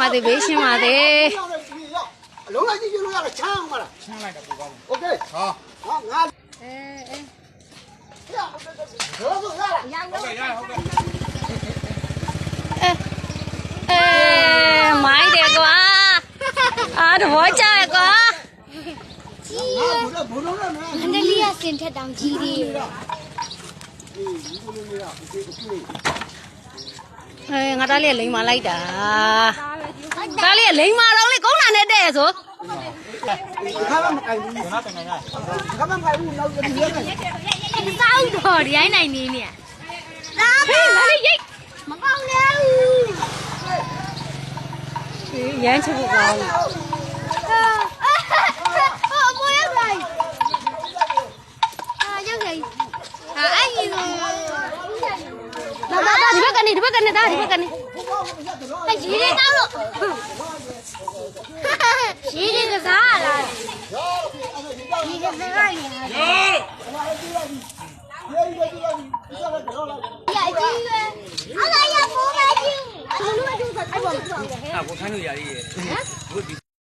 ပါသေးဘေးရှင်းပါသေး လုံးလိုက်ကြည့်လို့ရတာချမ်းပါလားချမ်းလိုက်တာပိုကောင်းโอเคဟောငါဟုတ်ကဲ့မိုင်းတယ်ကွာအာတဘောကြရကွာ ငါဘူးလုံးနဲ့ မန္တလေးကစင်ထက်တောင်ကြီးသေးတယ် ငါသားလေးလိန်မာလိုက်တာသားလေးလိန်မာတော့လေကုန်းလာနဲ့တဲ့ဆို ခါမကိုင်ဘူးငါတန်ငါခါမကိုင်ဘူးနောက်ကြည့်ရမယ် စောင်းတော့ဒီတိုင်းနိုင်နေနေရဒါပဲလေရိတ်မကောင်းလေ ရမ်းချဖို့ကောင်း ဟိုရောက်လိုက်ရောက်လိုက်အဲ့ဒီတော့ဒါဒီဘက်ကနေဒါဒီဘက်ကနေရေတွေတောက်လို့ရေတွေကစားလာရေတွေကစားရရအလာရပိုးပါချင်းဘယ်လိုလုပ်ဆိုအဲ့ဘော 我看到压力，我。